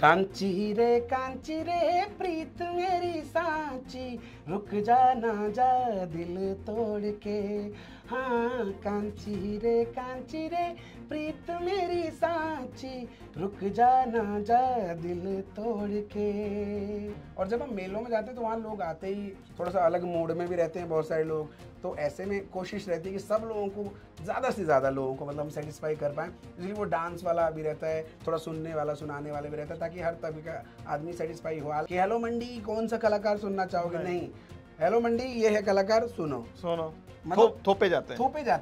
कांची रे प्रीत मेरी सांची, रुक जा ना जा दिल तोड़ के। हाँ कांची रे प्रीत मेरी सांची, रुक जा ना जा दिल तोड़ के। और जब हम मेलों में जाते हैं तो वहाँ लोग आते ही थोड़ा सा अलग मूड में भी रहते हैं बहुत सारे लोग, तो ऐसे में कोशिश रहती है कि सब लोगों को, ज़्यादा से ज़्यादा लोगों को मतलब हम सेटिस्फाई कर पाएँ, इसलिए वो डांस वाला भी रहता है, थोड़ा सुनने वाला सुनाने वाला भी रहता है, ताकि हर तरह का आदमी सेटिस्फाई हो। कि हेलो मंडी कौन सा कलाकार सुनना चाहोगे, नहीं, हेलो मंडी ये है कलाकार, सुनो मतलब थोपे जाते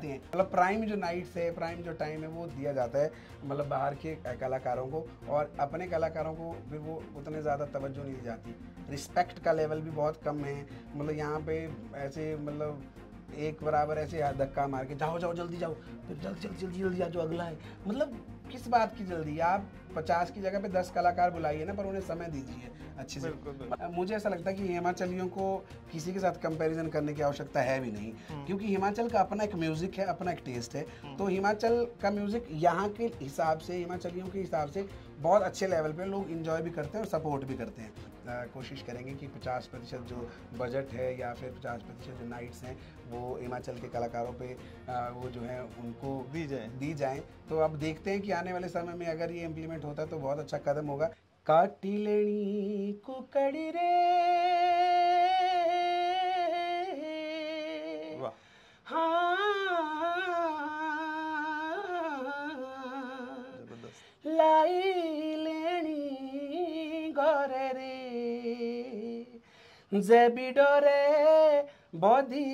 हैं। मतलब प्राइम जो नाइट्स है, प्राइम जो टाइम है वो दिया जाता है मतलब बाहर के कलाकारों को, और अपने कलाकारों को फिर वो उतने ज़्यादा तवज्जो नहीं दी जाती। रिस्पेक्ट का लेवल भी बहुत कम है, मतलब यहाँ पे ऐसे मतलब एक बराबर ऐसे धक्का मार के जाओ जल्दी जाओ, फिर जल्दी जो अगला है, मतलब किस बात की जल्दी। आप 50 की जगह पे 10 कलाकार बुलाइए ना, पर उन्हें समय दीजिए अच्छे से। मुझे ऐसा लगता है कि हिमाचलियों को किसी के साथ कंपैरिजन करने की आवश्यकता है भी नहीं, क्योंकि हिमाचल का अपना एक म्यूजिक है, अपना एक टेस्ट है। तो हिमाचल का म्यूजिक यहाँ के हिसाब से, हिमाचलियों के हिसाब से बहुत अच्छे लेवल पे लोग इंजॉय भी करते हैं और सपोर्ट भी करते हैं। कोशिश करेंगे कि 50% जो बजट है या फिर 50% जो नाइट्स हैं वो हिमाचल के कलाकारों पे वो जो है उनको दी जाए। तो अब देखते हैं कि आने वाले समय में अगर ये इम्प्लीमेंट होता है तो बहुत अच्छा कदम होगा। काटी लेनी कुकड़ी रे, हाँ लाई लेनी गोरे रे, जेबी डोरे बदी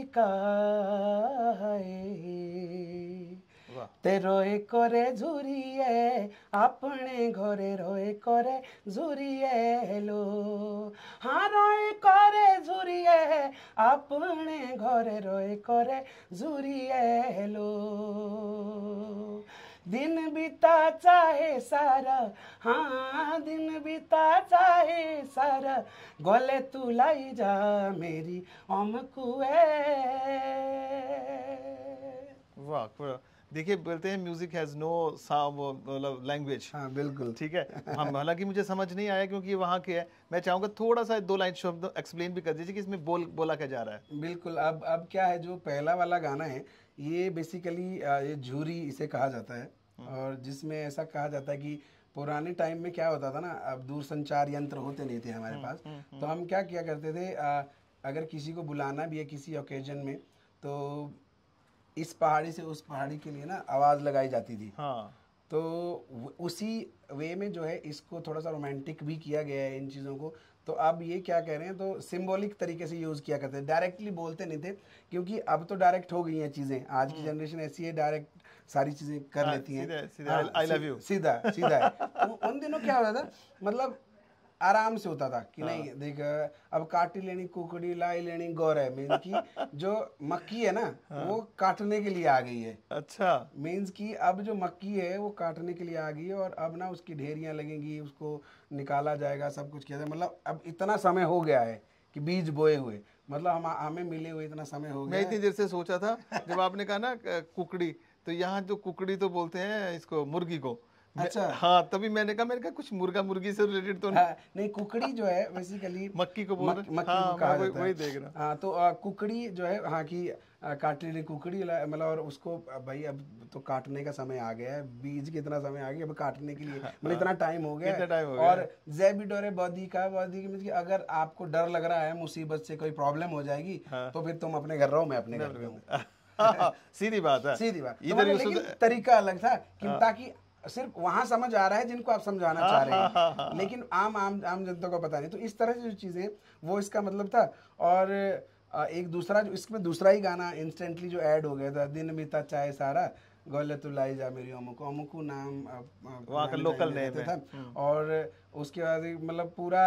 ते रोए करे झुरिए अपने घरे, रोए करे झुरिए लो, हाँ रोए करे झुरिए अपने घरे, रोए करे झुरिए लो। दिन बीता चाहे सारा, हाँ दिन बीता चाहे सारा, गोले तू लाई जा मेरी अमकुए। वाह, देखिए बोलते हैं म्यूजिक हैज नो मतलब लैंग्वेज। हाँ बिल्कुल ठीक है। हम हालांकि मुझे समझ नहीं आया क्योंकि वहाँ के है, मैं चाहूँगा थोड़ा सा 2 लाइन शब्द एक्सप्लेन भी कर दीजिए कि इसमें बोला क्या जा रहा है। बिल्कुल। अब क्या है, जो पहला वाला गाना है ये बेसिकली ये झूरी इसे कहा जाता है, और जिसमें ऐसा कहा जाता है कि पुराने टाइम में क्या होता था ना, अब दूरसंचार यंत्र होते नहीं थे हमारे पास, तो हम क्या किया करते थे, अगर किसी को बुलाना भी है किसी ओकेजन में, तो इस पहाड़ी से उस पहाड़ी के लिए ना आवाज़ लगाई जाती थी। हाँ। तो उसी वे में जो है इसको थोड़ा सा रोमांटिक भी किया गया है इन चीज़ों को। तो अब ये क्या कह रहे हैं, तो सिंबॉलिक तरीके से यूज़ किया करते हैं, डायरेक्टली बोलते नहीं थे, क्योंकि अब तो डायरेक्ट हो गई हैं चीज़ें, आज की जनरेशन ऐसी है, डायरेक्ट सारी चीज़ें कर लेती हैं, सीधा आई लव यू, सीधा है। उन दिनों क्या होता था, मतलब आराम से होता था कि नहीं देख, अब काटी लेनी कुकड़ी लाई लेनी गौर मीन्स की जो मक्की है ना वो काटने के लिए आ गई है। अच्छा, मीन्स की अब जो मक्की है वो काटने के लिए आ गई है, और अब ना उसकी ढेरियां लगेंगी, उसको निकाला जाएगा, सब कुछ किया जाएगा। मतलब अब इतना समय हो गया है कि बीज बोए हुए, मतलब हमें मिले हुए इतना समय हो गया। मैं इतनी देर से सोचा था जब आपने कहा ना कुकड़ी, तो यहाँ जो कुकड़ी तो बोलते हैं इसको मुर्गी को। अच्छा हाँ, तभी मैंने कहा कुछ मुर्गा मुर्गी से रिलेटेड तो नहीं, कुकड़ी जो है बेसिकली मक्की को बोल रहे, मक्की को कहा जाता है, वही देख रहा। हाँ, तो कुकड़ी जो है, हाँ की काटने की कुकड़ी मतलब, और उसको भाई अब तो काटने का समय आ गया है, बीज की इतना समय आ गया, अब काटने के लिए मतलब इतना टाइम हो गया है। और जैबी डोरे बॉडी की मीन्स अगर आपको डर लग रहा है मुसीबत से, कोई प्रॉब्लम हो जाएगी, तो फिर तुम अपने घर रहो, मैं अपने घर रहूँ। सीधी बात है, सीधी बात। लेकिन तरीका अलग था कि ताकि सिर्फ वहां समझ आ रहा है जिनको आप समझाना चाह रहे हैं, लेकिन आम जनता को पता नहीं। तो इस तरह से जो चीजें, वो इसका मतलब था। और एक दूसरा जो इसमें दूसरा ही गाना इंस्टेंटली जो ऐड हो गया था, दिन बीता चाहे सारा, गोले तू लाई जा मेरी अमुकू नाम वहाँ का लोकल नेम था। और उसके बाद मतलब पूरा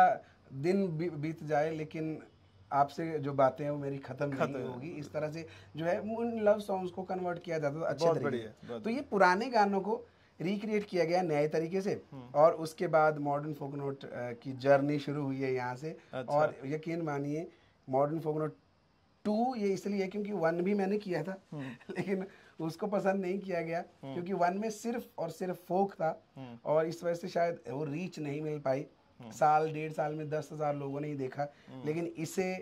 दिन बीत जाए लेकिन आपसे जो बातें हैं वो मेरी खत्म नहीं होगी, इस तरह से जो है उन लव सॉन्ग्स को कन्वर्ट किया जाता था अच्छे तरीके। तो ये पुराने गानों को रिक्रिएट किया गया नए तरीके से, और उसके बाद मॉडर्न फोक नोट की जर्नी शुरू हुई है यहाँ से। अच्छा। और यकीन मानिए मॉडर्न फोक नोट 2 ये इसलिए है क्योंकि 1 भी मैंने किया था, लेकिन उसको पसंद नहीं किया गया क्योंकि वन में सिर्फ और सिर्फ फोक था और इस वजह से शायद वो रीच नहीं मिल पाई। साल 1.5 साल में 10,000 लोगों ने ही देखा, लेकिन इसे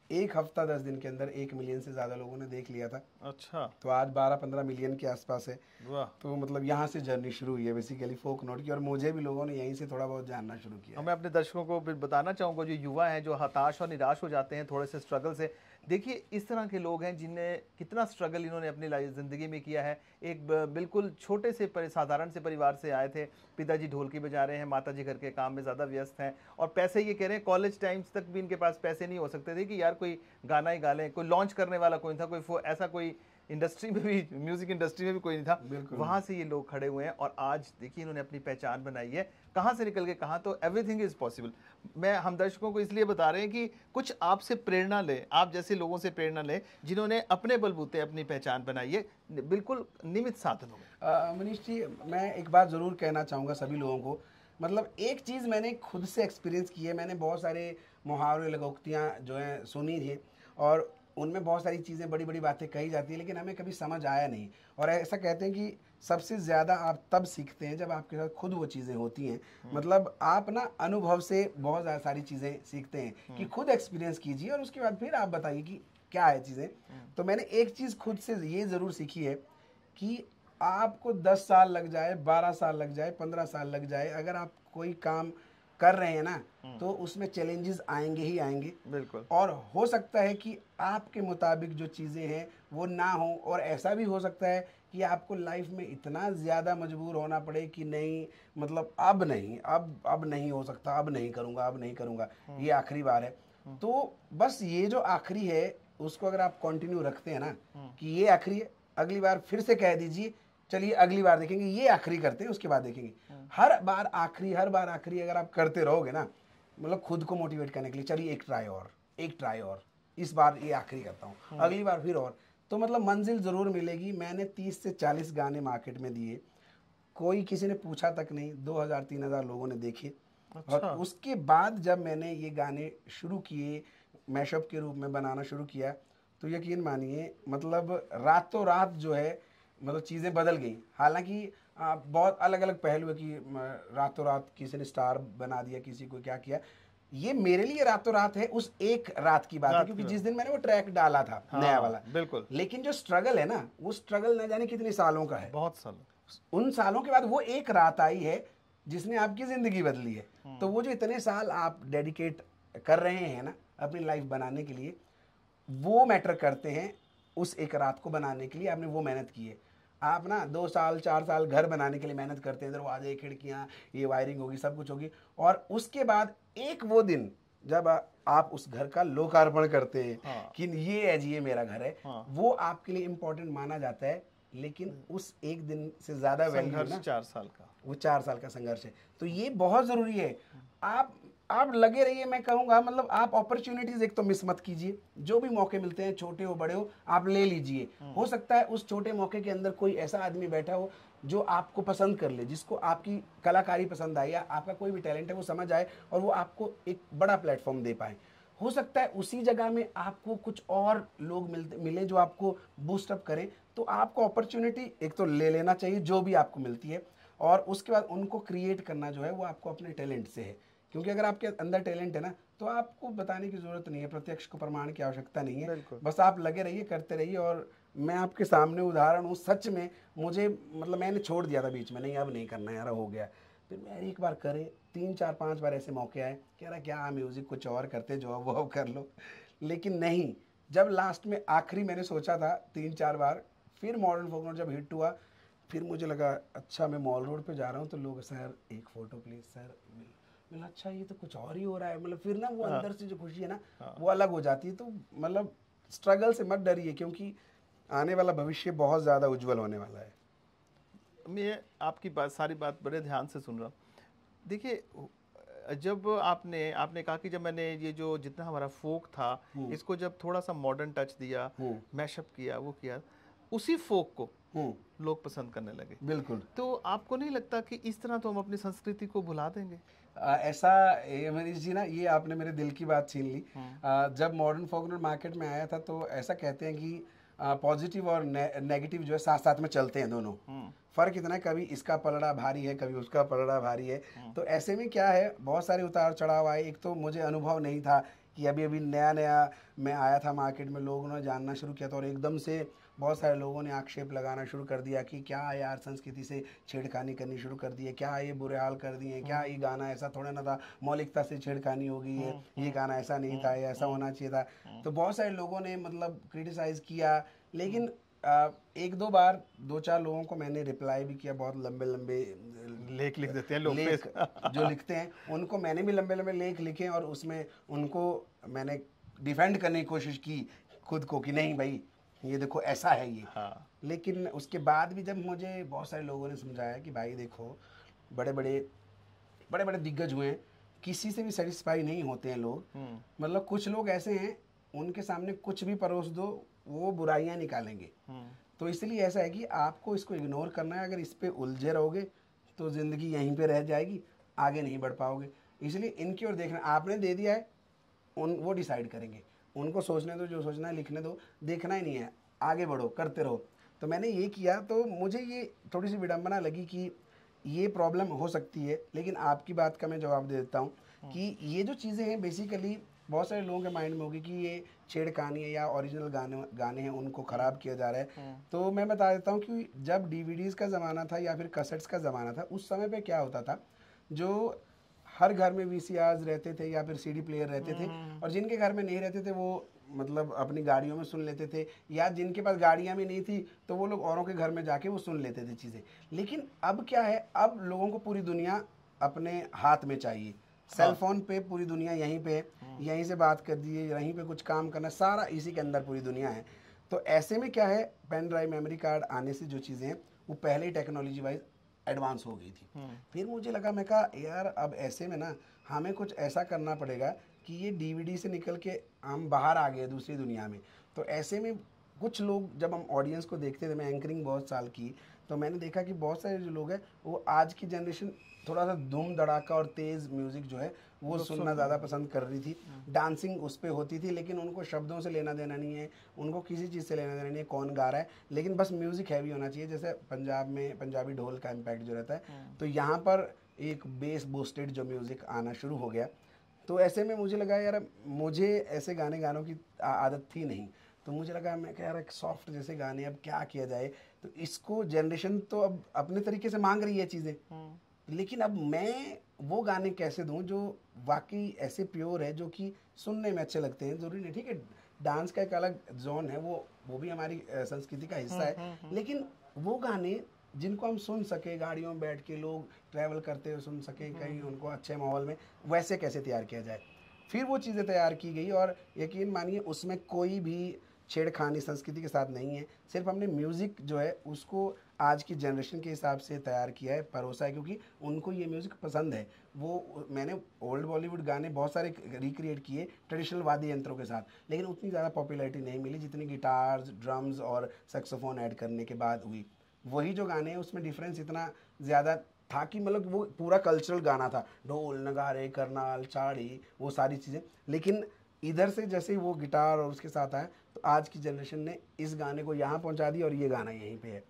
1 हफ्ता 10 दिन के अंदर 1 मिलियन से ज्यादा लोगों ने देख लिया था। अच्छा, तो आज 12-15 मिलियन के आसपास है। वाह। तो मतलब यहाँ से जर्नी शुरू हुई है बेसिकली फोक नोट की, और मुझे भी लोगों ने यहीं से थोड़ा बहुत जानना शुरू किया। मैं अपने दर्शकों को भी बताना चाहूँगा, जो युवा हैं जो हताश और निराश हो जाते हैं थोड़े से स्ट्रगल से, देखिए इस तरह के लोग हैं जिन्हें कितना स्ट्रगल इन्होंने अपनी लाइफ ज़िंदगी में किया है। एक बिल्कुल छोटे से साधारण से परिवार से आए थे, पिताजी ढोलकी बजा रहे हैं, माताजी घर के काम में ज़्यादा व्यस्त हैं, और पैसे ये कह रहे हैं कॉलेज टाइम्स तक भी इनके पास पैसे नहीं हो सकते थे कि यार कोई गाना ही गा लें, कोई लॉन्च करने वाला कोई था, कोई ऐसा कोई इंडस्ट्री में भी, म्यूजिक इंडस्ट्री में भी कोई नहीं था। वहां से ये लोग खड़े हुए हैं और आज देखिए इन्होंने अपनी पहचान बनाई है, कहां से निकल के कहां। तो एवरीथिंग इज पॉसिबल। मैं हम दर्शकों को इसलिए बता रहे हैं कि कुछ आपसे प्रेरणा लें, आप जैसे लोगों से प्रेरणा लें जिन्होंने अपने बलबूते अपनी पहचान बनाई है, बिल्कुल निमित साधनों में। मनीष जी, मैं एक बात जरूर कहना चाहूँगा सभी लोगों को, मतलब एक चीज़ मैंने खुद से एक्सपीरियंस की है। मैंने बहुत सारे मुहावरे लगोक्तियाँ जो हैं सुनी थी, और उनमें बहुत सारी चीज़ें, बड़ी बड़ी बातें कही जाती है, लेकिन हमें कभी समझ आया नहीं। और ऐसा कहते हैं कि सबसे ज़्यादा आप तब सीखते हैं जब आपके साथ खुद वो चीज़ें होती हैं। मतलब आप ना अनुभव से बहुत ज़्यादा सारी चीज़ें सीखते हैं कि खुद एक्सपीरियंस कीजिए और उसके बाद फिर आप बताइए कि क्या है चीज़ें। तो मैंने एक चीज़ खुद से ये ज़रूर सीखी है कि आपको 10 साल लग जाए, 12 साल लग जाए, 15 साल लग जाए, अगर आप कोई काम कर रहे हैं ना, तो उसमें चैलेंजेस आएंगे ही आएंगे। बिल्कुल। और हो सकता है कि आपके मुताबिक जो चीज़ें हैं वो ना हो, और ऐसा भी हो सकता है कि आपको लाइफ में इतना ज़्यादा मजबूर होना पड़े कि नहीं, मतलब अब नहीं, अब नहीं हो सकता, अब नहीं करूँगा, अब नहीं करूँगा, ये आखिरी बार है। तो बस ये जो आखिरी है उसको अगर आप कंटिन्यू रखते हैं ना कि ये आखिरी है, अगली बार फिर से कह दीजिए चलिए अगली बार देखेंगे, ये आखिरी करते हैं, उसके बाद देखेंगे। हर बार आखिरी, हर बार आखिरी अगर आप करते रहोगे ना, मतलब खुद को मोटिवेट करने के लिए, चलिए एक ट्राई और, एक ट्राई और, इस बार ये आखिरी करता हूँ, अगली बार फिर और, तो मतलब मंजिल ज़रूर मिलेगी। मैंने 30 से 40 गाने मार्केट में दिए, कोई किसी ने पूछा तक नहीं, 2,000-3,000 लोगों ने देखे। अच्छा। और उसके बाद जब मैंने ये गाने शुरू किए, मैशअप के रूप में बनाना शुरू किया, तो यकीन मानिए मतलब रातों रात जो है, मतलब चीज़ें बदल गई। हालांकि बहुत अलग अलग पहलू है कि रातों रात किसी ने स्टार बना दिया, किसी को क्या किया। ये मेरे लिए रातों रात है, उस एक रात की बात है, क्योंकि जिस दिन मैंने वो ट्रैक डाला था नया वाला, बिल्कुल। लेकिन जो स्ट्रगल है ना, वो स्ट्रगल न जाने कितने सालों का है, बहुत सालों। उन सालों के बाद वो एक रात आई है जिसने आपकी जिंदगी बदली है। तो वो जो इतने साल आप डेडिकेट कर रहे हैं ना अपनी लाइफ बनाने के लिए, वो मैटर करते हैं उस एक रात को बनाने के लिए। आपने वो मेहनत की है। आप ना 2 साल 4 साल घर बनाने के लिए मेहनत करते हैं, दरवाजे, खिड़कियाँ, ये वायरिंग होगी, सब कुछ होगी, और उसके बाद एक वो दिन जब आप उस घर का लोकार्पण करते हैं कि ये है जी, ये मेरा घर है, वो आपके लिए इम्पोर्टेंट माना जाता है। लेकिन उस एक दिन से ज्यादा वैल्यू ना 4 साल का, वो 4 साल का संघर्ष है। तो ये बहुत जरूरी है। आप लगे रहिए, मैं कहूँगा, मतलब आप अपॉर्चुनिटीज एक तो मिस मत कीजिए। जो भी मौके मिलते हैं, छोटे हो बड़े हो, आप ले लीजिए। हो सकता है उस छोटे मौके के अंदर कोई ऐसा आदमी बैठा हो जो आपको पसंद कर ले, जिसको आपकी कलाकारी पसंद आए, या आपका कोई भी टैलेंट है वो समझ आए, और वो आपको एक बड़ा प्लेटफॉर्म दे पाए। हो सकता है उसी जगह में आपको कुछ और लोग मिले जो आपको बूस्टअप करें। तो आपको अपॉर्चुनिटी एक तो ले लेना चाहिए जो भी आपको मिलती है, और उसके बाद उनको क्रिएट करना जो है वो आपको अपने टैलेंट से है। क्योंकि अगर आपके अंदर टैलेंट है ना, तो आपको बताने की जरूरत नहीं है, प्रत्यक्ष को प्रमाण की आवश्यकता नहीं है। बस आप लगे रहिए, करते रहिए। और मैं आपके सामने उदाहरण हूँ, सच में मुझे, मतलब मैंने छोड़ दिया था बीच में, नहीं अब नहीं करना यार, हो गया। फिर मैं एक बार करे, 3-4-5 बार ऐसे मौके आए, कह रहा क्या म्यूजिक कुछ और करते, जॉब वॉब कर लो, लेकिन नहीं। जब लास्ट में आखिरी मैंने सोचा था 3-4 बार, फिर मॉडर्न फोक नोट जब हिट हुआ, फिर मुझे लगा अच्छा मैं मॉल रोड पे जा रहा हूँ तो लोग, सर एक फ़ोटो प्लीज़ सर, मतलब अच्छा ये तो कुछ और ही हो रहा है। मतलब फिर ना वो अंदर से जो खुशी है ना, वो अलग हो जाती है। तो मतलब स्ट्रगल से मत डरिए, क्योंकि आने वाला भविष्य बहुत ज़्यादा उज्जवल होने वाला है। मैं आपकी बात, सारी बात बड़े ध्यान से सुन रहा हूँ। देखिए, जब आपने कहा कि जब मैंने ये जो जितना हमारा फोक था, इसको जब थोड़ा सा मॉडर्न टच दिया, मैशअप किया, वो किया, उसी फोक को लोग पसंद करने लगे। बिल्कुल। तो आपको नहीं लगता कि इस तरह तो हम अपनी संस्कृति को भुला देंगे? ऐसा मनीष जी ना, ये आपने मेरे दिल की बात छीन ली। जब मॉडर्न फोक नोट मार्केट में आया था, तो ऐसा कहते हैं कि पॉजिटिव और नेगेटिव जो है साथ साथ में चलते हैं दोनों। फर्क इतना है, कभी इसका पलड़ा भारी है, कभी उसका पलड़ा भारी है। तो ऐसे में क्या है, बहुत सारे उतार चढ़ाव आए। एक तो मुझे अनुभव नहीं था कि अभी अभी नया नया मैं आया था मार्केट में, लोगों ने जानना शुरू किया था और एकदम से बहुत सारे लोगों ने आक्षेप लगाना शुरू कर दिया कि क्या यार संस्कृति से छेड़खानी करनी शुरू कर दी है, क्या ये बुरे हाल कर दिए, क्या ये गाना ऐसा थोड़ा ना था, मौलिकता से छेड़खानी हो गई है, ये गाना ऐसा नहीं था, ये ऐसा होना चाहिए था। तो बहुत सारे लोगों ने मतलब क्रिटिसाइज़ किया। लेकिन एक दो बार 2-4 लोगों को मैंने रिप्लाई भी किया, बहुत लंबे लंबे लेख लिख देते हैं लोग लेख जो लिखते हैं, उनको मैंने भी लंबे लंबे लेख लिखे और उसमें उनको मैंने डिफेंड करने की कोशिश की खुद को कि नहीं भाई ये देखो ऐसा है ये। हाँ। लेकिन उसके बाद भी जब मुझे बहुत सारे लोगों ने समझाया कि भाई देखो बड़े बड़े दिग्गज हुए हैं, किसी से भी सेटिस्फाई नहीं होते हैं लोग। मतलब कुछ लोग ऐसे हैं, उनके सामने कुछ भी परोस दो वो बुराइयां निकालेंगे। तो इसलिए ऐसा है कि आपको इसको इग्नोर करना है। अगर इस पे उलझे रहोगे तो ज़िंदगी यहीं पे रह जाएगी, आगे नहीं बढ़ पाओगे। इसलिए इनकी ओर देखना, आपने दे दिया है, वो डिसाइड करेंगे, उनको सोचने दो, जो सोचना है लिखने दो, देखना ही नहीं है, आगे बढ़ो, करते रहो। तो मैंने ये किया, तो मुझे ये थोड़ी सी विडंबना लगी कि ये प्रॉब्लम हो सकती है। लेकिन आपकी बात का मैं जवाब दे देता हूँ कि ये जो चीज़ें हैं बेसिकली बहुत सारे लोगों के माइंड में होगी कि ये छेड़खानी है या ओरिजिनल गाने हैं उनको ख़राब किया जा रहा है। तो मैं बता देता हूँ कि जब डीवीडीज़ का ज़माना था या फिर कैसेट्स का ज़माना था, उस समय पे क्या होता था, जो हर घर में वीसीआरस रहते थे या फिर सीडी प्लेयर रहते थे, और जिनके घर में नहीं रहते थे वो मतलब अपनी गाड़ियों में सुन लेते थे, या जिनके पास गाड़ियाँ भी नहीं थी तो वो लोग औरों के घर में जाके वो सुन लेते थे चीज़ें। लेकिन अब क्या है, अब लोगों को पूरी दुनिया अपने हाथ में चाहिए। सेल फोन पे पूरी दुनिया यहीं पे है, यहीं से बात कर दिए, यहीं पे कुछ काम करना, सारा इसी के अंदर पूरी दुनिया है। तो ऐसे में क्या है, पेन ड्राइव मेमोरी कार्ड आने से जो चीज़ें हैं वो पहले ही टेक्नोलॉजी वाइज एडवांस हो गई थी। फिर मुझे लगा, मैं कहा यार अब ऐसे में ना हमें कुछ ऐसा करना पड़ेगा कि ये डीवीडी से निकल के हम बाहर आ गए दूसरी दुनिया में। तो ऐसे में कुछ लोग, जब हम ऑडियंस को देखते थे, मैं एंकरिंग बहुत साल की, तो मैंने देखा कि बहुत सारे जो लोग हैं वो आज की जनरेशन थोड़ा सा धूम धड़ाका और तेज़ म्यूज़िक जो है वो सुनना ज़्यादा पसंद कर रही थी। डांसिंग उस पर होती थी, लेकिन उनको शब्दों से लेना देना नहीं है, उनको किसी चीज़ से लेना देना नहीं है कौन गा रहा है, लेकिन बस म्यूज़िक हैवी होना चाहिए। जैसे पंजाब में पंजाबी ढोल का इम्पैक्ट जो रहता है, तो यहाँ पर एक बेस बूस्टेड जो म्यूज़िक आना शुरू हो गया। तो ऐसे में मुझे लगा यार, मुझे ऐसे गानों की आदत थी नहीं, तो मुझे लगा मैं क्या यार एक सॉफ्ट जैसे गाने अब क्या किया जाए। तो इसको जनरेशन तो अब अपने तरीके से मांग रही है चीज़ें, लेकिन अब मैं वो गाने कैसे दूं जो वाकई ऐसे प्योर है, जो कि सुनने में अच्छे लगते हैं। ज़रूरी नहीं, ठीक है डांस का एक अलग जोन है, वो भी हमारी संस्कृति का हिस्सा है, लेकिन वो गाने जिनको हम सुन सके, गाड़ियों में बैठ के लोग ट्रैवल करते हुए सुन सके कहीं उनको अच्छे माहौल में, वैसे कैसे तैयार किया जाए। फिर वो चीज़ें तैयार की गई और यकीन मानिए उसमें कोई भी छेड़खानी संस्कृति के साथ नहीं है। सिर्फ हमने म्यूज़िक जो है उसको आज की जनरेशन के हिसाब से तैयार किया है, परोसा है, क्योंकि उनको ये म्यूज़िक पसंद है। वो मैंने ओल्ड बॉलीवुड गाने बहुत सारे रिक्रिएट किए ट्रेडिशनल वाद्य यंत्रों के साथ, लेकिन उतनी ज़्यादा पॉपुलैरिटी नहीं मिली जितनी गिटार्स, ड्रम्स और सैक्सोफोन ऐड करने के बाद हुई। वही जो गाने हैं उसमें डिफरेंस इतना ज़्यादा था कि मतलब वो पूरा कल्चरल गाना था, ढोल नगारे करनाल चाड़ी वो सारी चीज़ें। लेकिन इधर से जैसे ही वो गिटार और उसके साथ आया, तो आज की जनरेशन ने इस गाने को यहाँ पहुँचा दिया और ये गाना यहीं पे है।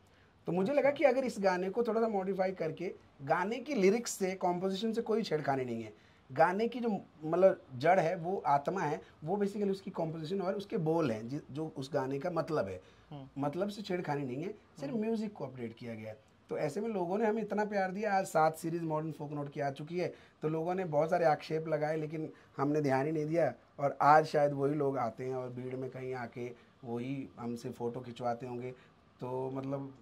तो मुझे लगा कि अगर इस गाने को थोड़ा सा मॉडिफाई करके, गाने की लिरिक्स से, कॉम्पोजिशन से कोई छेड़खानी नहीं है, गाने की जो मतलब जड़ है, वो आत्मा है, वो बेसिकली उसकी कॉम्पोजिशन और उसके बोल हैं जो उस गाने का मतलब है। मतलब से छेड़खानी नहीं है, सिर्फ म्यूजिक को अपडेट किया गया है। तो ऐसे में लोगों ने हमें इतना प्यार दिया, आज 7 सीरीज़ मॉडर्न फोक नोट की आ चुकी है, तो लोगों ने बहुत सारे आक्षेप लगाए, लेकिन हमने ध्यान ही नहीं दिया। और आज शायद वही लोग आते हैं और भीड़ में कहीं आके वही हमसे फ़ोटो खिंचवाते होंगे। तो मतलब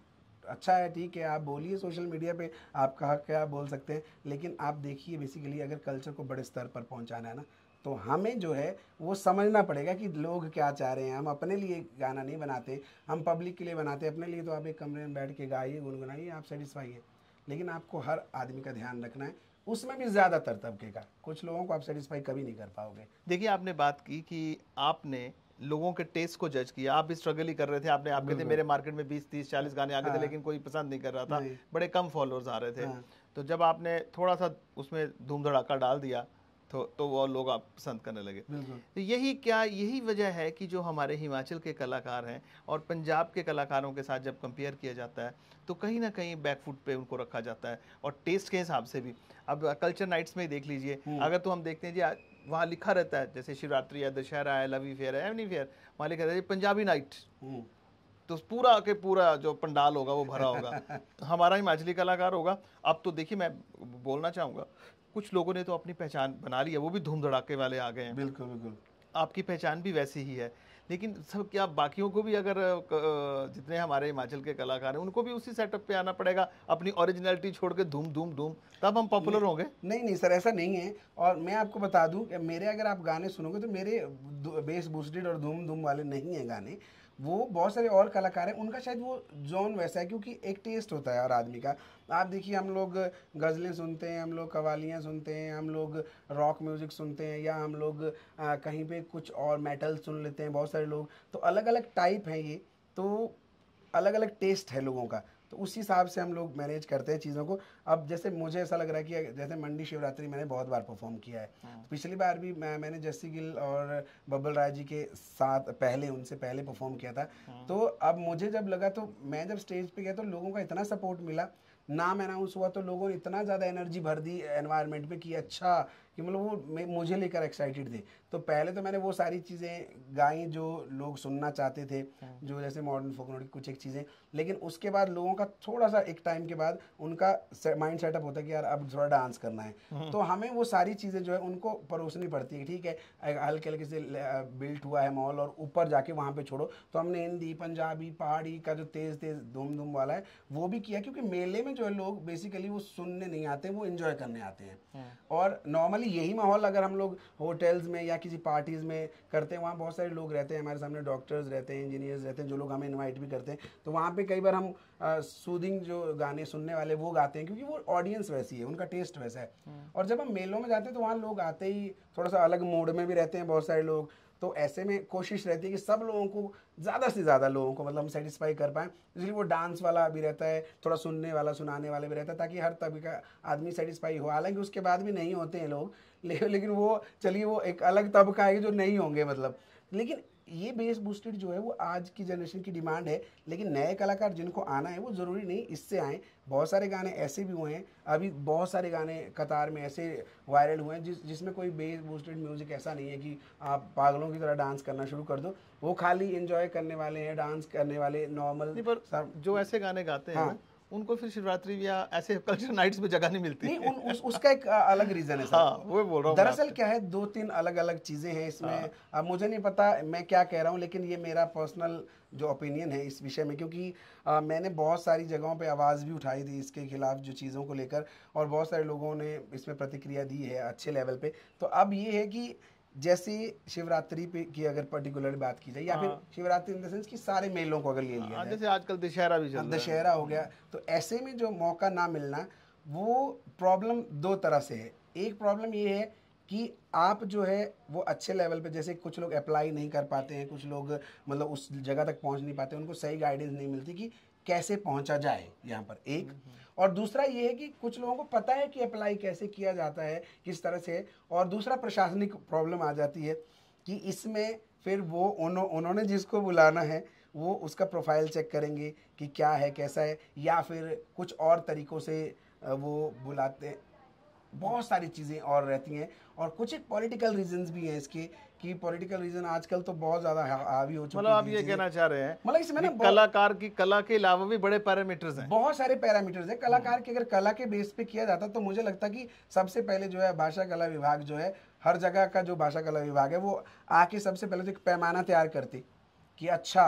अच्छा है, ठीक है, आप बोलिए सोशल मीडिया पे, आपका हक है, आप बोल सकते हैं। लेकिन आप देखिए बेसिकली अगर कल्चर को बड़े स्तर पर पहुंचाना है ना, तो हमें जो है वो समझना पड़ेगा कि लोग क्या चाह रहे हैं। हम अपने लिए गाना नहीं बनाते, हम पब्लिक के लिए बनाते हैं। अपने लिए तो आप एक कमरे में बैठ के गाइए, गुनगुनाइए, आप सेटिस्फाई है। लेकिन आपको हर आदमी का ध्यान रखना है, उसमें भी ज़्यादातर तबके का, कुछ लोगों को आप सेटिस्फाई कभी नहीं कर पाओगे। देखिए, आपने बात की कि आपने लोगों के टेस्ट को जज किया, आप भी स्ट्रगल ही कर रहे थे। आप कहते मेरे मार्केट में 20 30 40 गाने आ गए थे, लेकिन कोई पसंद नहीं कर रहा था, बड़े कम फॉलोअर्स आ रहे थे। तो जब आपने थोड़ा सा उसमें धूम धड़ाका डाल दिया, तो वो लोग आप पसंद करने लगे। बिल्कुल। तो यही वजह है कि जो हमारे हिमाचल के कलाकार हैं और पंजाब के कलाकारों के साथ जब कंपेयर किया जाता है तो कहीं ना कहीं बैकफुट पे उनको रखा जाता है, और टेस्ट के हिसाब से भी। अब कल्चर नाइट्स में ही देख लीजिए, अगर तो हम देखते हैं जी वहाँ लिखा रहता है, जैसे शिवरात्रि है, दशहरा है, लवी फेयर है, एवनी फेयर, वहाँ लिखा रहता है पंजाबी नाइट, तो पूरा के पूरा जो पंडाल होगा वो भरा होगा। हमारा हिमाचली कलाकार होगा। अब तो देखिए, मैं बोलना चाहूँगा, कुछ लोगों ने तो अपनी पहचान बना ली है, वो भी धूम धड़ाके वाले आ गए हैं। बिल्कुल बिल्कुल। आपकी पहचान भी वैसी ही है, लेकिन सब क्या बाकियों को भी, अगर जितने हमारे हिमाचल के कलाकार हैं उनको भी उसी सेटअप पे आना पड़ेगा, अपनी ओरिजिनलिटी छोड़ के धूम धूम धूम, तब हम पॉपुलर होंगे? नहीं नहीं सर, ऐसा नहीं है। और मैं आपको बता दूं कि मेरे, अगर आप गाने सुनोगे तो मेरे बेस बूस्टेड और धूम धूम वाले नहीं है गाने। वो बहुत सारे और कलाकार हैं, उनका शायद वो जॉन वैसा है, क्योंकि एक टेस्ट होता है हर आदमी का। आप देखिए, हम लोग गज़लें सुनते हैं, हम लोग कवालियाँ सुनते हैं, हम लोग रॉक म्यूज़िक सुनते हैं, या हम लोग कहीं पे कुछ और मेटल सुन लेते हैं, बहुत सारे लोग। तो अलग अलग टाइप हैं ये, तो अलग अलग टेस्ट है लोगों का, तो उस हिसाब से हम लोग मैनेज करते हैं चीज़ों को। अब जैसे मुझे ऐसा लग रहा है कि जैसे मंडी शिवरात्रि मैंने बहुत बार परफॉर्म किया है। पिछली बार भी मैंने जस्सी गिल और बब्बल राय जी के साथ उनसे पहले परफॉर्म किया था। तो अब मुझे जब लगा, तो मैं जब स्टेज पे गया तो लोगों का इतना सपोर्ट मिला, नाम अनाउंस हुआ तो लोगों ने इतना ज़्यादा एनर्जी भर दी एनवायरनमेंट में कि अच्छा, कि मतलब वो मुझे लेकर एक्साइटेड थे। तो पहले तो मैंने वो सारी चीज़ें गाई जो लोग सुनना चाहते थे, जो जैसे मॉडर्न फोक की कुछ एक चीज़ें। लेकिन उसके बाद लोगों का थोड़ा सा एक टाइम के बाद उनका माइंड सेटअप होता है कि यार अब थोड़ा डांस करना है, तो हमें वो सारी चीज़ें जो है उनको परोसनी पड़ती है। ठीक है, हल्के हल्के से बिल्ट हुआ है मॉल, और ऊपर जाके वहाँ पे छोड़ो। तो हमने हिंदी, पंजाबी, पहाड़ी का जो तेज़ तेज़ धूम धूम वाला है वो भी किया, क्योंकि मेले में जो है लोग बेसिकली वो सुनने नहीं आते, वो एंजॉय करने आते हैं। और नॉर्मली यही माहौल अगर हम लोग होटल्स में या किसी पार्टीज़ में करते हैं, वहाँ बहुत सारे लोग रहते हैं, हमारे सामने डॉक्टर्स रहते हैं, इंजीनियर्स रहते हैं, जो लोग हमें इनवाइट भी करते हैं। तो वहाँ पे कई बार हम सूदिंग जो गाने सुनने वाले वो गाते हैं, क्योंकि वो ऑडियंस वैसी है, उनका टेस्ट वैसा है। और जब हम मेलों में जाते हैं तो वहाँ लोग आते ही थोड़ा सा अलग मूड में भी रहते हैं बहुत सारे लोग। तो ऐसे में कोशिश रहती है कि सब लोगों को, ज़्यादा से ज़्यादा लोगों को मतलब हम सेटिस्फाई कर पाएँ, इसलिए वो डांस वाला भी रहता है, थोड़ा सुनने वाला, सुनाने वाला भी रहता है, ताकि हर तबके का आदमी सेटिस्फाई हो। हालांकि उसके बाद भी नहीं होते हैं लोग, लेकिन वो चलिए, वो एक अलग तबका है जो नहीं होंगे मतलब। लेकिन ये बेस बूस्टेड जो है वो आज की जनरेशन की डिमांड है। लेकिन नए कलाकार जिनको आना है वो ज़रूरी नहीं इससे आए। बहुत सारे गाने ऐसे भी हुए हैं, अभी बहुत सारे गाने कतार में ऐसे वायरल हुए हैं जिसमें कोई बेस बूस्टेड म्यूज़िक ऐसा नहीं है कि आप पागलों की तरह डांस करना शुरू कर दो। वो खाली एंजॉय करने वाले हैं, डांस करने वाले नॉर्मल। पर जो ऐसे गाने गाते हैं उनको फिर शिवरात्रि या ऐसे कल्चर नाइट्स में जगह नहीं मिलती। नहीं, उसका एक अलग रीजन है सर। हाँ, वो बोल रहा हूँ। दरअसल क्या है, 2-3 अलग अलग चीजें हैं इसमें। अब मुझे नहीं पता मैं क्या कह रहा हूँ, लेकिन ये मेरा पर्सनल जो ओपिनियन है इस विषय में, क्योंकि मैंने बहुत सारी जगहों पे आवाज़ भी उठाई थी इसके खिलाफ जो चीज़ों को लेकर, और बहुत सारे लोगों ने इसमें प्रतिक्रिया दी है अच्छे लेवल पे। तो अब ये है कि जैसे शिवरात्रि पे की अगर पर्टिकुलर बात की जाए, या फिर शिवरात्रि इन द सेंस कि सारे मेलों को अगर ले लिया जाए, जैसे आजकल दशहरा भी चल रहा है, दशहरा हो गया, तो ऐसे में जो मौका ना मिलना, वो प्रॉब्लम दो तरह से है। एक प्रॉब्लम ये है कि आप जो है वो अच्छे लेवल पे, जैसे कुछ लोग अप्लाई नहीं कर पाते हैं, कुछ लोग मतलब उस जगह तक पहुंच नहीं पाते, उनको सही गाइडेंस नहीं मिलती कि कैसे पहुंचा जाए यहाँ पर, एक। और दूसरा ये है कि कुछ लोगों को पता है कि अप्लाई कैसे किया जाता है, किस तरह से। और दूसरा प्रशासनिक प्रॉब्लम आ जाती है कि इसमें फिर वो उन्होंने जिसको बुलाना है वो उसका प्रोफाइल चेक करेंगे कि क्या है, कैसा है, या फिर कुछ और तरीक़ों से वो बुलाते हैं। बहुत सारी चीज़ें और रहती हैं, और कुछ एक पॉलिटिकल रीजंस भी हैं इसके, कि पॉलिटिकल रीजन आजकल तो बहुत ज़्यादा हावी हो चुके हैं। मतलब आप ये कहना चाह रहे हैं मतलब इसमें ना कलाकार की कला के अलावा भी बड़े पैरामीटर्स हैं, बहुत सारे पैरामीटर्स हैं। कलाकार की अगर कला के बेस पे किया जाता तो मुझे लगता कि सबसे पहले जो है भाषा कला विभाग जो है, हर जगह का जो भाषा कला विभाग है, वो आके सबसे पहले तो एक पैमाना तैयार करते कि अच्छा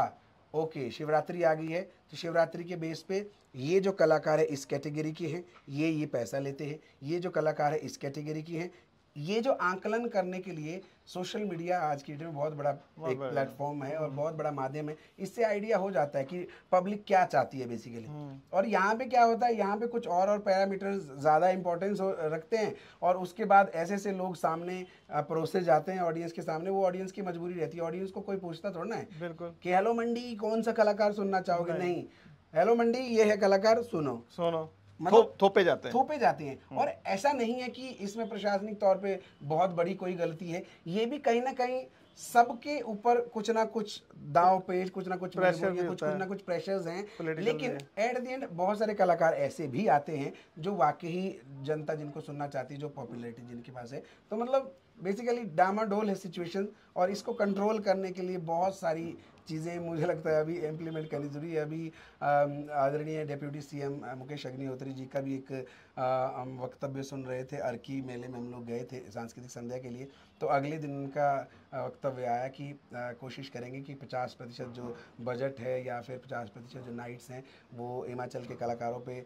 ओके शिवरात्रि आ गई है, तो शिवरात्रि के बेस पे ये जो कलाकार है इस कैटेगरी के हैं, ये पैसा लेते हैं, ये जो कलाकार है इस कैटेगरी की हैं। ये जो आंकलन करने के लिए सोशल मीडिया आज की डेट में बहुत बड़ा एक प्लेटफॉर्म है और बहुत बड़ा माध्यम है। इससे आइडिया हो जाता है कि पब्लिक क्या चाहती है बेसिकली। और यहाँ पे क्या होता है, यहाँ पे कुछ और पैरामीटर्स ज़्यादा इंपॉर्टेंस रखते हैं, और उसके बाद ऐसे ऐसे लोग सामने परोसे जाते हैं ऑडियंस के सामने। वो ऑडियंस की मजबूरी रहती है, ऑडियंस को कोई पूछता थोड़ा ना है बिल्कुल कि हेलो मंडी कौन सा कलाकार सुनना चाहोगे, नहीं हेलो मंडी ये है कलाकार, सुनो। मतलब थोपे जाते हैं। थोपे जाते हैं। और ऐसा नहीं है कि इसमें प्रशासनिक तौर पे बहुत बड़ी कोई गलती है, ये भी कहीं ना कहीं सबके ऊपर कुछ ना कुछ दांव पेच, कुछ ना कुछ प्रेशर मजबूरियां, भी कुछ होता कुछ है ना कुछ प्रेशर्स हैं। पॉलिटिकल लेकिन में। एट द एंड बहुत सारे कलाकार ऐसे भी आते हैं जो वाकई जनता जिनको सुनना चाहती है, जो पॉपुलैरिटी जिनके पास है। तो मतलब बेसिकली डामाडोल है सिचुएशन, और इसको कंट्रोल करने के लिए बहुत सारी चीज़ें मुझे लगता है अभी इम्प्लीमेंट करनी जरूरी है। अभी आदरणीय डेप्यूटी सीएम मुकेश अग्निहोत्री जी का भी एक हम वक्तव्य सुन रहे थे। अर्की मेले में हम लोग गए थे सांस्कृतिक संध्या के लिए, तो अगले दिन उनका वक्तव्य आया कि कोशिश करेंगे कि 50% जो बजट है या फिर 50% जो नाइट्स हैं वो हिमाचल के कलाकारों पे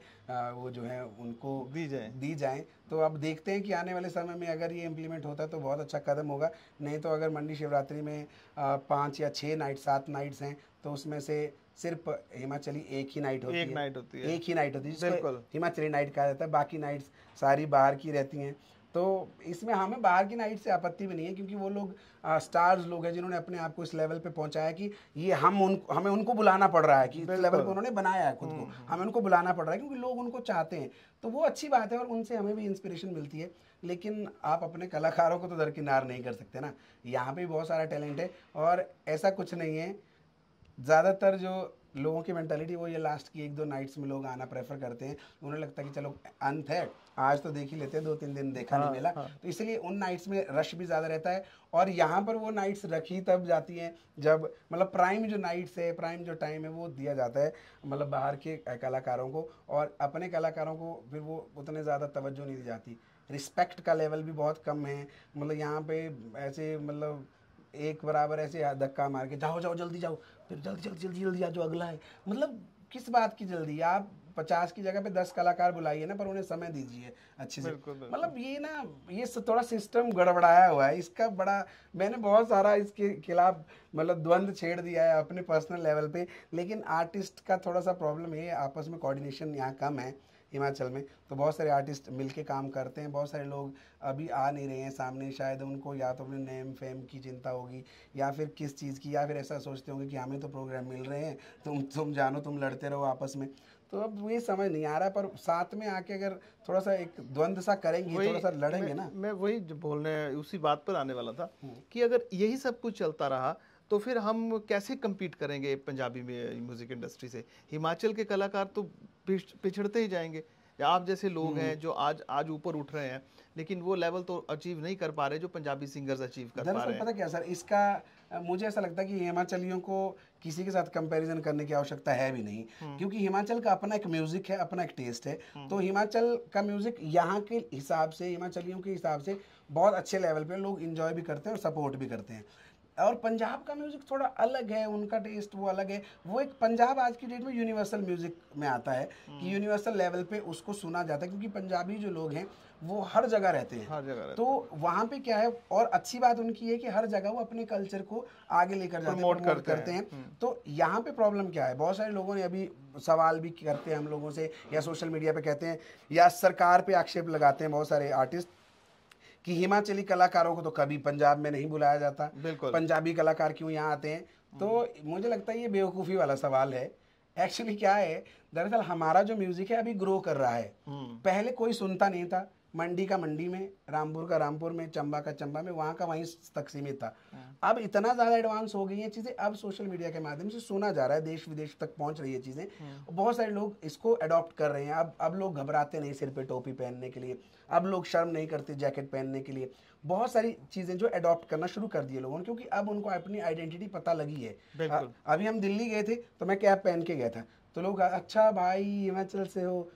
वो जो है उनको दी जाएं। तो अब देखते हैं कि आने वाले समय में अगर ये इम्प्लीमेंट होता है तो बहुत अच्छा कदम होगा। नहीं तो अगर मंडी शिवरात्रि में 5 या 6 नाइट 7 नाइट्स हैं तो उसमें से सिर्फ हिमाचली एक ही नाइट होती है, एक ही नाइट होती है जिसको हिमाचली नाइट कहा जाता है। बाकी नाइट्स सारी बाहर की रहती हैं। तो इसमें हमें बाहर की नाइट से आपत्ति भी नहीं है, क्योंकि वो लोग स्टार्स लोग हैं जिन्होंने अपने आप को इस लेवल पे पहुंचाया कि ये हमें उनको बुलाना पड़ रहा है कि इस लेवल पे उन्होंने बनाया है खुद को, हमें उनको बुलाना पड़ रहा है क्योंकि लोग उनको चाहते हैं। तो वो अच्छी बात है और उनसे हमें भी इंस्पिरेशन मिलती है। लेकिन आप अपने कलाकारों को तो दरकिनार नहीं कर सकते ना, यहाँ पे बहुत सारा टैलेंट है। और ऐसा कुछ नहीं है, ज़्यादातर जो लोगों की मेंटालिटी वो ये लास्ट की 1-2 नाइट्स में लोग आना प्रेफर करते हैं। उन्हें लगता है कि चलो अंत है, आज तो देख ही लेते हैं, 2-3 दिन देखा नहीं मिला। तो इसलिए उन नाइट्स में रश भी ज़्यादा रहता है। और यहाँ पर वो नाइट्स रखी तब जाती हैं जब मतलब प्राइम जो नाइट्स है, प्राइम जो टाइम है वो दिया जाता है मतलब बाहर के कलाकारों को, और अपने कलाकारों को फिर वो उतने ज़्यादा तवज्जो नहीं दी जाती। रिस्पेक्ट का लेवल भी बहुत कम है। मतलब यहाँ पे ऐसे मतलब एक बराबर ऐसे धक्का मार के जाओ जाओ जल्दी जाओ, फिर जल्दी जल्दी जल्दी जल्दी आ जो अगला है। मतलब किस बात की जल्दी, आप 50 की जगह पे 10 कलाकार बुलाइए ना, पर उन्हें समय दीजिए अच्छे से। मतलब ये ना, ये थोड़ा सिस्टम गड़बड़ाया हुआ है। इसका बड़ा मैंने बहुत सारा इसके खिलाफ मतलब द्वंद्व छेड़ दिया है अपने पर्सनल लेवल पे। लेकिन आर्टिस्ट का थोड़ा सा प्रॉब्लम है, आपस में कोऑर्डिनेशन यहाँ कम है हिमाचल में। तो बहुत सारे आर्टिस्ट मिलके काम करते हैं, बहुत सारे लोग अभी आ नहीं रहे हैं सामने, शायद उनको या तो अपने नेम फेम की चिंता होगी या फिर किस चीज़ की, या फिर ऐसा सोचते होंगे कि हमें तो प्रोग्राम मिल रहे हैं, तुम जानो, तुम लड़ते रहो आपस में। तो अब ये समझ नहीं आ रहा, पर साथ में आके अगर थोड़ा सा एक द्वंद्व सा करेंगे, थोड़ा सा लड़ेंगे ना। मैं वही जो बोलने उसी बात पर आने वाला था कि अगर यही सब कुछ चलता रहा तो फिर हम कैसे compete करेंगे पंजाबी में म्यूजिक इंडस्ट्री से। हिमाचल के कलाकार तो पिछड़ते ही जाएंगे। या आप जैसे लोग हैं जो आज ऊपर उठ रहे हैं, लेकिन वो लेवल तो अचीव नहीं कर पा रहे जो पंजाबी सिंगर्स अचीव कर पा रहे हैं। पता क्या सर, इसका मुझे ऐसा लगता है कि हिमाचलियों को किसी के साथ कंपैरिजन करने की आवश्यकता है भी नहीं, क्योंकि हिमाचल का अपना एक म्यूजिक है, अपना एक टेस्ट है। तो हिमाचल का म्यूजिक यहाँ के हिसाब से, हिमाचलियों के हिसाब से बहुत अच्छे लेवल पे लोग इंजॉय भी करते हैं और सपोर्ट भी करते हैं। और पंजाब का म्यूज़िक थोड़ा अलग है, उनका टेस्ट वो अलग है। वो एक पंजाब आज की डेट में यूनिवर्सल म्यूज़िक में आता है कि यूनिवर्सल लेवल पे उसको सुना जाता है, क्योंकि पंजाबी जो लोग हैं वो हर जगह रहते हैं। तो वहाँ पे क्या है, और अच्छी बात उनकी है कि हर जगह वो अपने कल्चर को आगे लेकर जाते हैं, प्रमोट करते हैं। तो यहाँ पे प्रॉब्लम क्या है, बहुत सारे लोगों ने अभी सवाल भी करते हैं हम लोगों से, या सोशल मीडिया पे कहते हैं, या सरकार पे आक्षेप लगाते हैं बहुत सारे आर्टिस्ट कि हिमाचली कलाकारों को तो कभी पंजाब में नहीं बुलाया जाता, पंजाबी कलाकार क्यों यहाँ आते हैं। तो मुझे लगता है ये बेवकूफ़ी वाला सवाल है। एक्चुअली क्या है, दरअसल हमारा जो म्यूजिक है अभी ग्रो कर रहा है। पहले कोई सुनता नहीं था, मंडी का मंडी में, रामपुर का रामपुर में, चंबा का चंबा में, वहाँ का वहीं तक सीमित था। अब इतना ज़्यादा एडवांस हो गई हैं चीज़ें, अब सोशल मीडिया के माध्यम से सुना जा रहा है, देश विदेश तक पहुँच रही है चीज़ें। बहुत सारे लोग इसको अडॉप्ट कर रहे हैं। अब लोग घबराते नहीं सिर पे टोपी पहनने के लिए, अब लोग शर्म नहीं करते जैकेट पहनने के लिए। बहुत सारी चीज़ें जो अडॉप्ट करना शुरू कर दिए लोगों ने, क्योंकि अब उनको अपनी आइडेंटिटी पता लगी है। अभी हम दिल्ली गए थे तो मैं कैप पहन के गया था, तो लोग अच्छा भाई हिमाचल से हो।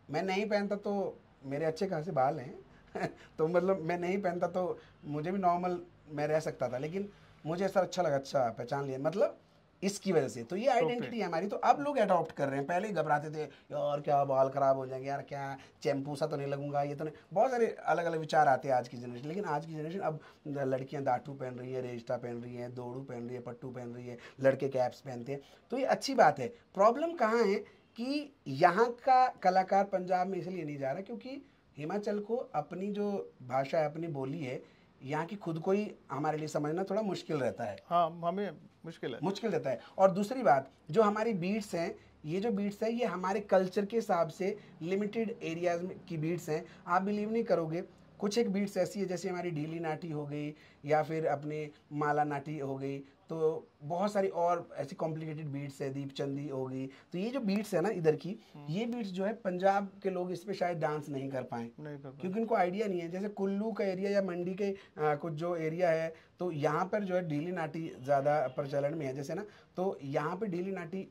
मैं नहीं पहनता तो मेरे अच्छे खासे बाल हैं तो मतलब मैं नहीं पहनता तो मुझे भी नॉर्मल मैं रह सकता था, लेकिन मुझे ऐसा अच्छा लगा, अच्छा पहचान लिया, मतलब इसकी वजह से। तो ये आइडेंटिटी है हमारी। तो अब लोग अडॉप्ट कर रहे हैं। पहले ही घबराते थे, यार क्या बाल खराब हो जाएंगे, यार क्या चैम्पू सा तो नहीं लगूंगा, ये तो नहीं, बहुत सारे अलग अलग विचार आते हैं आज की जनरेशन। लेकिन आज की जनरेशन, अब लड़कियां दाटू पहन रही है, रेस्टा पहन रही है, दोड़ू पहन रही है, पट्टू पहन रही है, लड़के कैप्स पहनते हैं। तो ये अच्छी बात है। प्रॉब्लम कहाँ है कि यहाँ का कलाकार पंजाब में इसलिए नहीं जा रहा क्योंकि हिमाचल को अपनी जो भाषा है, अपनी बोली है, यहाँ की खुद को ही हमारे लिए समझना थोड़ा मुश्किल रहता है। हाँ, हमें मुश्किल रहता है। और दूसरी बात, जो हमारी बीट्स हैं ये जो बीट्स है ये हमारे कल्चर के हिसाब से लिमिटेड एरियाज में की बीट्स हैं। आप बिलीव नहीं करोगे, कुछ एक बीट्स ऐसी है जैसे हमारी डीली नाटी हो गई या फिर अपने माला नाटी हो गई, तो बहुत सारी और ऐसी कॉम्प्लिकेटेड बीट्स है, दीपचंदी हो गई। तो ये जो बीट्स है ना इधर की, ये बीट्स जो है पंजाब के लोग इस पे शायद डांस नहीं कर पाए क्योंकि उनको आइडिया नहीं है। जैसे कुल्लू का एरिया या मंडी के कुछ जो एरिया है, तो यहाँ पर जो है डीली नाटी ज़्यादा प्रचलन में है जैसे ना, तो यहाँ पे डीली नाटी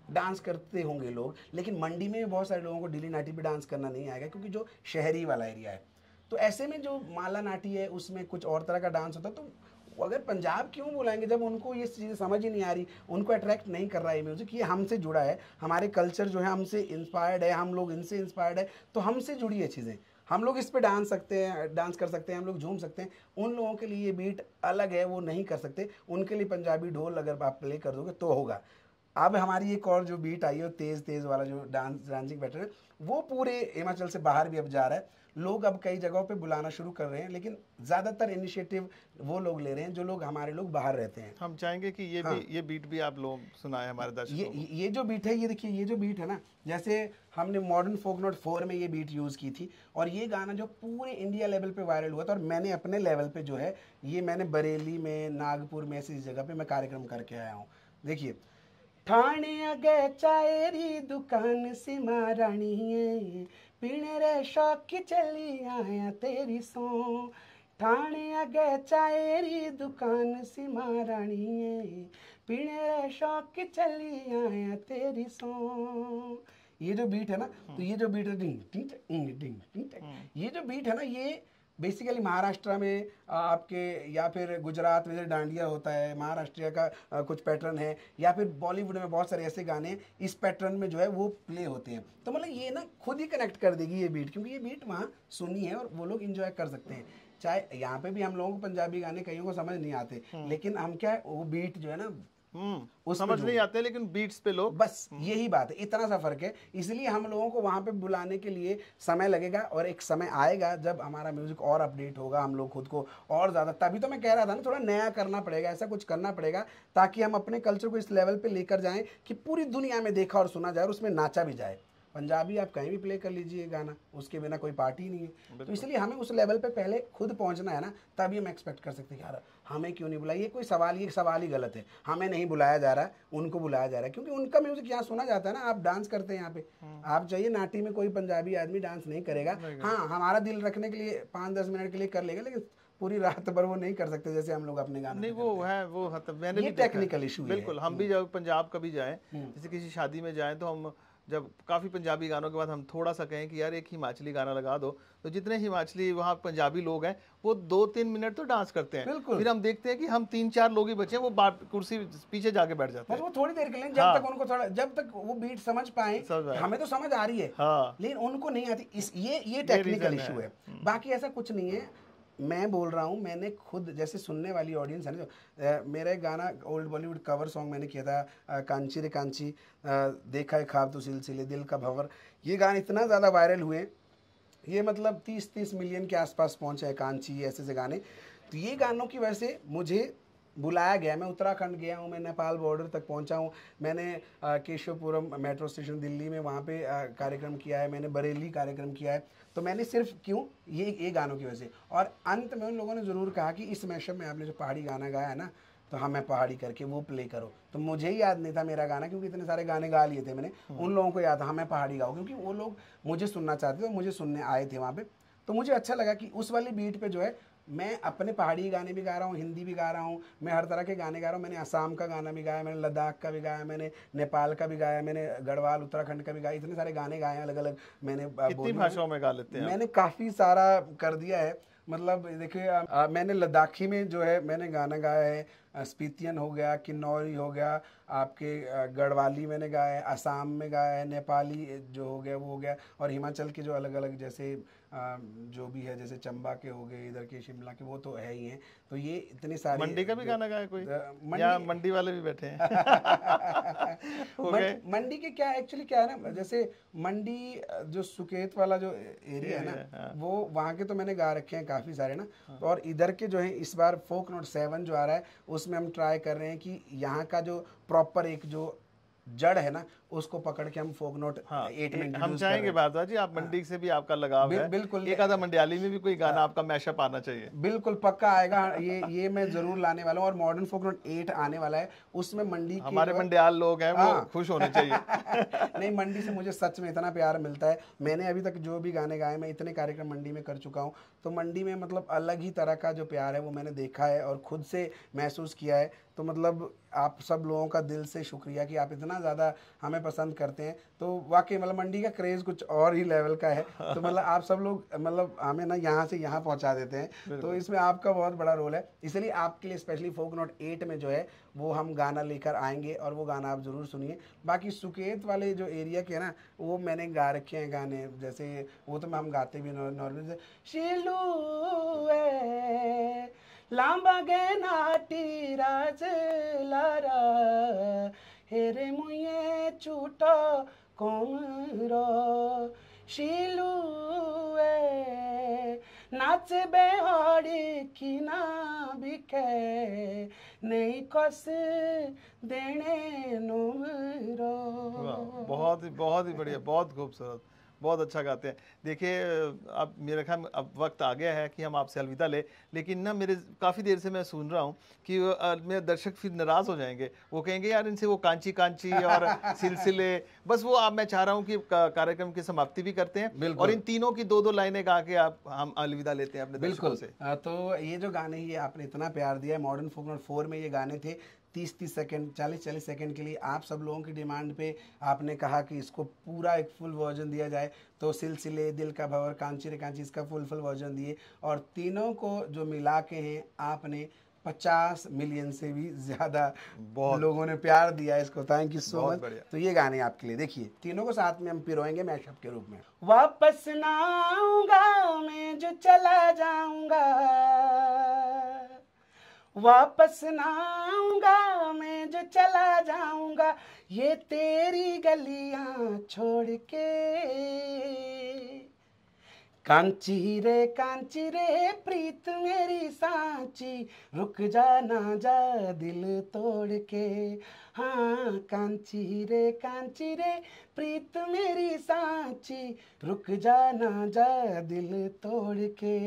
डांस करते होंगे लोग, लेकिन मंडी में बहुत सारे लोगों को डीली नाटी पे डांस करना नहीं आएगा क्योंकि जो शहरी वाला एरिया है। तो ऐसे में जो माला नाटी है उसमें कुछ और तरह का डांस होता है। तो अगर पंजाब क्यों बुलाएंगे जब उनको ये चीज़ें समझ ही नहीं आ रही, उनको अट्रैक्ट नहीं कर रहा है म्यूज़िक, ये हमसे जुड़ा है, हमारे कल्चर जो है हमसे इंस्पायर्ड है, हम लोग इनसे इंस्पायर्ड है, तो हमसे जुड़ी है चीज़ें, हम लोग इस पे डांस कर सकते हैं, हम लोग झूम सकते हैं। उन लोगों के लिए ये बीट अलग है, वो नहीं कर सकते, उनके लिए पंजाबी ढोल अगर आप प्ले कर दोगे तो होगा। अब हमारी एक और जो बीट आई है तेज़ तेज़ वाला जो डांसिंग पैटर्न है, वो पूरे हिमाचल से बाहर भी अब जा रहा है। लोग अब कई जगहों पे बुलाना शुरू कर रहे हैं, लेकिन ज़्यादातर इनिशिएटिव वो लोग ले रहे हैं जो लोग हमारे लोग बाहर रहते हैं। हम चाहेंगे कि ये बीट भी आप लोग सुनाए हमारे दर्शकों को। ये जो बीट है, ये देखिए, ये जो बीट है ना, जैसे हमने मॉडर्न फोक नोट 4 में ये बीट यूज़ की थी और ये गाना जो पूरे इंडिया लेवल पे वायरल हुआ था, और मैंने अपने लेवल पे जो है ये मैंने बरेली में, नागपुर में, ऐसी जगह पे मैं कार्यक्रम करके आया हूँ। देखिए, ठाणे अगे चायरी दुकान से महारानी, पीने रे शौक की चली आया तेरी सो, ठाणे अगे चायरी दुकान से महारानी, पीने रे शौक की चली आया तेरी सो। ये जो बीट है ना, तो ये जो बीट है डिंग टिंग टिंग डिंग टिंग, ये जो बीट है ना, ये बेसिकली महाराष्ट्र में आपके या फिर गुजरात में जो डांडिया होता है, महाराष्ट्र का कुछ पैटर्न है, या फिर बॉलीवुड में बहुत सारे ऐसे गाने इस पैटर्न में जो है वो प्ले होते हैं। तो मतलब ये ना खुद ही कनेक्ट कर देगी ये बीट, क्योंकि ये बीट वहाँ सुनी है और वो लोग इंजॉय कर सकते हैं। चाहे यहाँ पे भी हम लोगों को पंजाबी गाने कईयों को समझ नहीं आते, लेकिन हम क्या है, वो बीट जो है ना समझ नहीं आते, लेकिन बीट्स पे लोग, बस यही बात है, इतना सा फर्क है। इसलिए हम लोगों को वहां पे बुलाने के लिए समय लगेगा और एक समय आएगा जब हमारा म्यूजिक और अपडेट होगा, हम लोग खुद को और ज्यादा, तभी तो मैं कह रहा था ना, थोड़ा नया करना पड़ेगा, ऐसा कुछ करना पड़ेगा ताकि हम अपने कल्चर को इस लेवल पे लेकर जाएं कि पूरी दुनिया में देखा और सुना जाए और उसमें नाचा भी जाए। पंजाबी आप कहीं भी प्ले कर लीजिए गाना, उसके बिना कोई पार्टी नहीं है। तो इसलिए हमें उस लेवल पे पहले खुद पहुंचना है ना, तभी हम एक्सपेक्ट कर सकते हैं यार हमें क्यों नहीं बुलाया। ये कोई सवाल, ये सवाल ही गलत है, हमें नहीं बुलाया जा रहा, उनको बुलाया जा रहा है, क्योंकि उनका म्यूजिक यहाँ सुना जाता है ना। आप डांस करते हैं यहाँ पे, आप चाहिए नाटी में कोई पंजाबी आदमी डांस नहीं करेगा, हाँ हमारा दिल रखने के लिए 5-10 मिनट के लिए कर लेगा, लेकिन पूरी रात भर वो नहीं कर सकते जैसे हम लोग अपने गाने नहीं। वो है, वो मैंने ये टेक्निकल इशू है। बिल्कुल, हम भी जब पंजाब कभी जाएं, जैसे किसी शादी में जाएं, तो हम जब काफ़ी पंजाबी गानों के बाद हम थोड़ा सा कहें कि यार एक हिमाचली गाना लगा दो, तो जितने हिमाचली वहाँ पंजाबी लोग हैं वो 2-3 मिनट तो डांस करते हैं, फिर हम देखते हैं कि हम 3-4 लोग ही बचे हैं, वो कुर्सी पीछे जाके बैठ जाते हैं। वो थोड़ी देर के लिए, जब तक उनको थोड़ा, जब तक वो बीट समझ पाए, हमें तो समझ आ रही है, लेकिन उनको नहीं आती, ये टेक्निकल इशू है, बाकी ऐसा कुछ नहीं है। मैं बोल रहा हूँ, मैंने खुद, जैसे सुनने वाली ऑडियंस है ना, मेरा एक गाना ओल्ड बॉलीवुड कवर सॉन्ग मैंने किया था, कांची रे कांची, देखा है ख्वाब तो सिलसिले दिल का भंवर, ये गाने इतना ज़्यादा वायरल हुए, ये मतलब 30 मिलियन के आसपास पहुँचा है, कांची, ऐसे गाने। तो ये गानों की वजह से मुझे बुलाया गया, मैं उत्तराखंड गया हूँ, मैं नेपाल बॉर्डर तक पहुँचा हूँ, मैंने केशवपुरम मेट्रो स्टेशन दिल्ली में वहाँ पे कार्यक्रम किया है, मैंने बरेली कार्यक्रम किया है। तो मैंने सिर्फ क्यों, ये गानों की वजह से। और अंत में उन लोगों ने ज़रूर कहा कि इस मैशअप में आपने जो पहाड़ी गाना गाया है ना, तो हमें पहाड़ी करके वो प्ले करो। तो मुझे ही याद नहीं था मेरा गाना, क्योंकि इतने सारे गाने गा लिए थे मैंने, उन लोगों को याद था हमें पहाड़ी गाओ, क्योंकि वो लोग मुझे सुनना चाहते थे, मुझे सुनने आए थे वहाँ पे। तो मुझे अच्छा लगा कि उस वाली बीट पे जो है मैं अपने पहाड़ी गाने भी गा रहा हूँ, हिंदी भी गा रहा हूँ, मैं हर तरह के गाने गा रहा हूँ। मैंने असम का गाना भी गाया, मैंने लद्दाख का भी गाया, मैंने नेपाल का भी गाया, मैंने गढ़वाल उत्तराखंड का भी गाया, इतने सारे गाने गाए हैं अलग अलग। मैंने कितनी भाषाओं में गा लेते हैं? मैंने काफ़ी सारा कर दिया है, मतलब देखिए मैंने लद्दाखी में जो है मैंने गाना गाया है, स्पीतियन हो गया, किन्नौरी हो गया, आपके गढ़वाली मैंने गाया है, असम में गाया है, नेपाली जो हो गया वो हो गया, और हिमाचल के जो अलग अलग जैसे जो भी है, जैसे चंबा के हो गए, इधर के शिमला के, वो तो है ही हैं। तो ये इतने सारे, मंडी का भी गाना गाया कोई, या मंडी वाले भी बैठे हैं? मंडी के क्या एक्चुअली क्या है ना, जैसे मंडी जो सुकेत वाला जो एरिया है ना, वो वहाँ के तो मैंने गा रखे हैं काफ़ी सारे ना। और इधर के जो है इस बार फोक नोट 7 जो आ रहा है, उसमें हम ट्राई कर रहे हैं कि यहाँ का जो प्रॉपर एक जो जड़ है ना, उसको पकड़ के हम फोक नोट हाँ, 8 में हम इंट्रोड्यूस चाहेंगे भारद्वाज जी, आप मंडी से भी आपका लगाव है, बिल्कुल एक आधा मंडियाली में भी कोई गाना आपका मैशअप आना चाहिए। बिल्कुल पक्का आएगा, ये मैं जरूर लाने वाला हूँ। और मॉडर्न फोक नोट 8 आने वाला है, उसमें मंडी के हमारे मंडियाल लोग हैं वो खुश होने चाहिए। नहीं, मंडी से मुझे सच में इतना प्यार मिलता है। मैंने अभी तक जो भी गाने गाए, मैं इतने कार्यक्रम मंडी में कर चुका हूँ, तो मंडी में मतलब अलग ही तरह का जो प्यार है वो मैंने देखा है और खुद से महसूस किया है। तो मतलब आप सब लोगों का दिल से शुक्रिया कि आप इतना ज़्यादा हमें पसंद करते हैं। तो वाकई मतलब मंडी का क्रेज़ कुछ और ही लेवल का है। तो मतलब आप सब लोग मतलब हमें ना यहाँ से यहाँ पहुँचा देते हैं, तो इसमें आपका बहुत बड़ा रोल है। इसलिए आपके लिए स्पेशली फोक नोट 8 में जो है वो हम गाना लेकर आएंगे और वो गाना आप ज़रूर सुनिए। बाकी सुकेत वाले जो एरिया के है ना, वो मैंने गा रखे हैं गाने, जैसे वो तो हम गाते भी नॉर्मल से, शिलू लांबा गे नाटी राज लारा हेरे मुये चूटा कोमरो शिलू नाच बेहड़ी की ना बिके नहीं कस देने नोमरो। बहुत ही बढ़िया, बहुत खूबसूरत, बहुत अच्छा गाते हैं। देखिए अब मेरे ख्याल में अब वक्त आ गया है कि हम आपसे अलविदा लें, लेकिन ना मेरे काफ़ी देर से मैं सुन रहा हूँ कि मेरे दर्शक फिर नाराज़ हो जाएंगे, वो कहेंगे यार इनसे वो कांची कांची और सिलसिले, बस वो आप, मैं चाह रहा हूँ कि कार्यक्रम की समाप्ति भी करते हैं और इन तीनों की दो लाइनें गा के आप हम अलविदा लेते हैं अपने दर्शकों से। तो ये जो गाने ही आपने इतना प्यार दिया है, मॉडर्न फोक नोट 4 में ये गाने थे 30-30 सेकंड, 40-40 सेकंड के लिए। आप सब लोगों की डिमांड पे आपने कहा कि इसको पूरा एक फुल वर्जन दिया जाए, तो सिलसिले, दिल का भंवर, कांची रे कांची, इसका फुल वर्जन दिए। और तीनों को जो मिला के हैं आपने 50 मिलियन से भी ज़्यादा लोगों ने प्यार दिया इसको। Thank you so much. तो ये गाने आपके लिए, देखिए तीनों को साथ में हम पिरोएंगे मैशअप के रूप में। वापस ना आऊंगा मैं जो चला जाऊंगा, वापस ना आऊंगा मैं जो चला जाऊंगा, ये तेरी गलियां छोड़ के। कांची रे प्रीत मेरी सांची, रुक जा ना जा दिल तोड़ के। हाँ कांची रे प्रीत मेरी सांची, रुक जा ना जा दिल तोड़ के।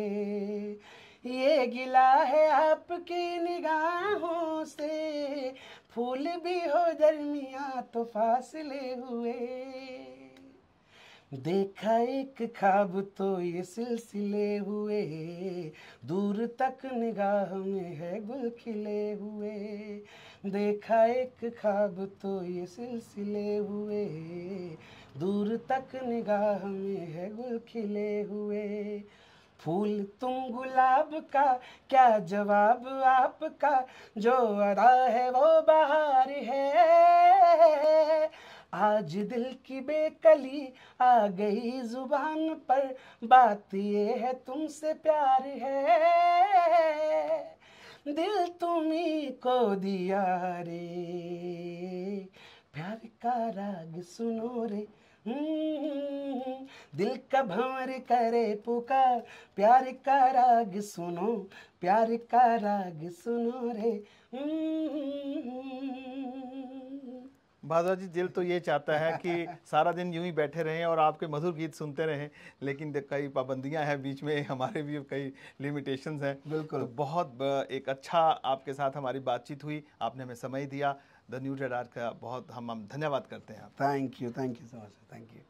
ये गिला है आपकी निगाहों से, फूल भी हो दरमिया तो फासले हुए। देखा एक ख्वाब तो ये सिलसिले हुए, दूर तक निगाह में है गुल खिले हुए। देखा एक ख्वाब तो ये सिलसिले हुए, दूर तक निगाह में है गुल खिले हुए। फूल तुम गुलाब का, क्या जवाब आपका, जो अदा है वो बहार है। आज दिल की बेकली आ गई जुबान पर, बात ये है तुमसे प्यार है। दिल तुम्ही को दिया रे, प्यार का राग सुनो रे। दिल का भंवर करे पुकार, प्यार का राग सुनो, प्यार का राग सुनो रे। भारद्वाज जी, दिल तो ये चाहता है कि सारा दिन यूं ही बैठे रहें और आपके मधुर गीत सुनते रहें, लेकिन कई पाबंदियां हैं बीच में, हमारे भी कई लिमिटेशंस हैं। बिल्कुल। तो बहुत एक अच्छा आपके साथ हमारी बातचीत हुई, आपने हमें समय दिया। द न्यू रेडार का बहुत हम धन्यवाद करते हैं। Thank you so much, thank you.